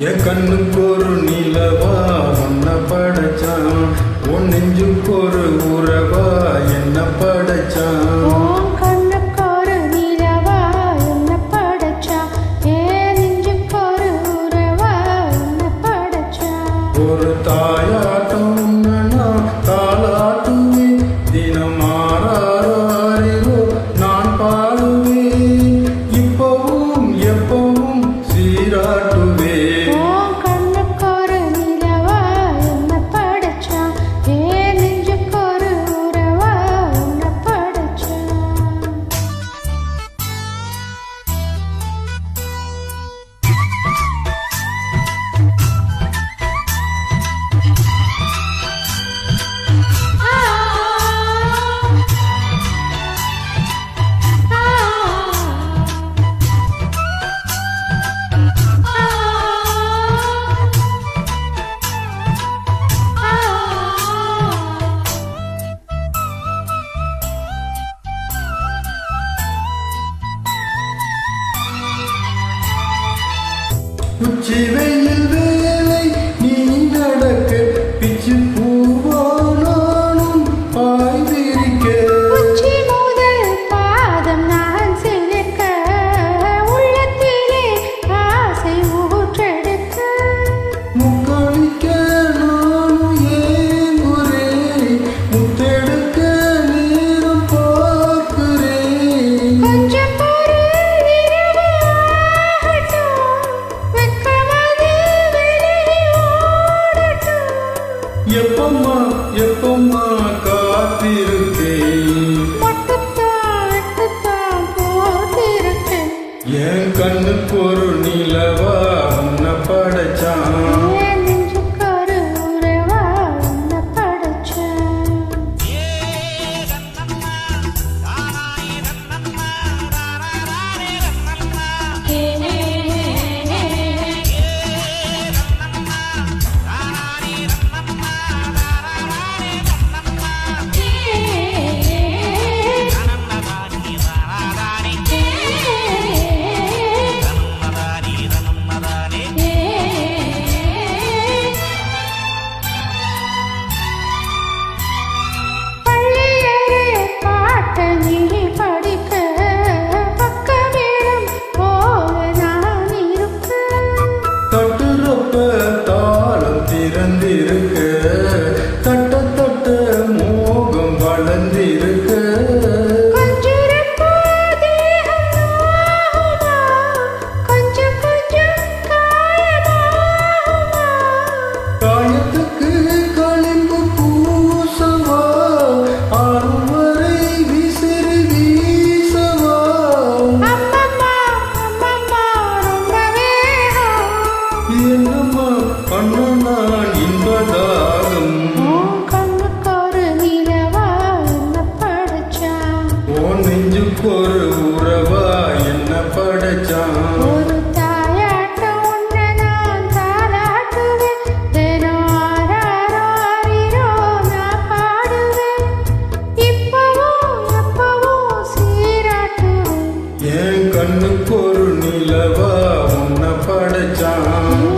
என் கண்ணுக்கு ஒரு நிலவா உன்னை படைச்சான், உன் நெஞ்சுக்கு ஒரு உறவா என்ன படைச்சான். ஒரு தாயாட்டம் நான் தாளாட்டுவேன், தினம் ஆறாரோ நான் பாடுவேன், இப்பவும் எப்பவும் சீராட்டுவேன். உச்சி வெயில் வேலை நீ நடக்க, பிச்சு பூவானாலும் பாய்ந்திருக்க. உச்சி முதல் பாதம் நான் சிலிர்க்க, உள்ளத்திலே ஆசை ஊற்றெடுக்க. முக்களிக்க நானும் ஏங்குறேன், முத்தெடுக்க நேரம் பார்க்கிறேன். கொஞ்சம் எப்பம்மா எப்பம்மா காத்திருக்கேன், என் கண்ணுக்கு ஒரு நிலவா உன்னை படைச்சான். தாளம் திறந்திருக்க, தட்ட தட்ட மோகம் வளர்ந்திருக்க. காயத்துக்கு களிம்பு பூசவா, ஆறும் வரை விசிறி வீசவா. என்னம்மா பண்ண நான் இன்பதாகம், உன் நெஞ்சுக்கு ஒரு உறவா என்ன படைச்சான். என் கண்ணுக்கு ஒரு நிலவா உன்னை படைச்சான்.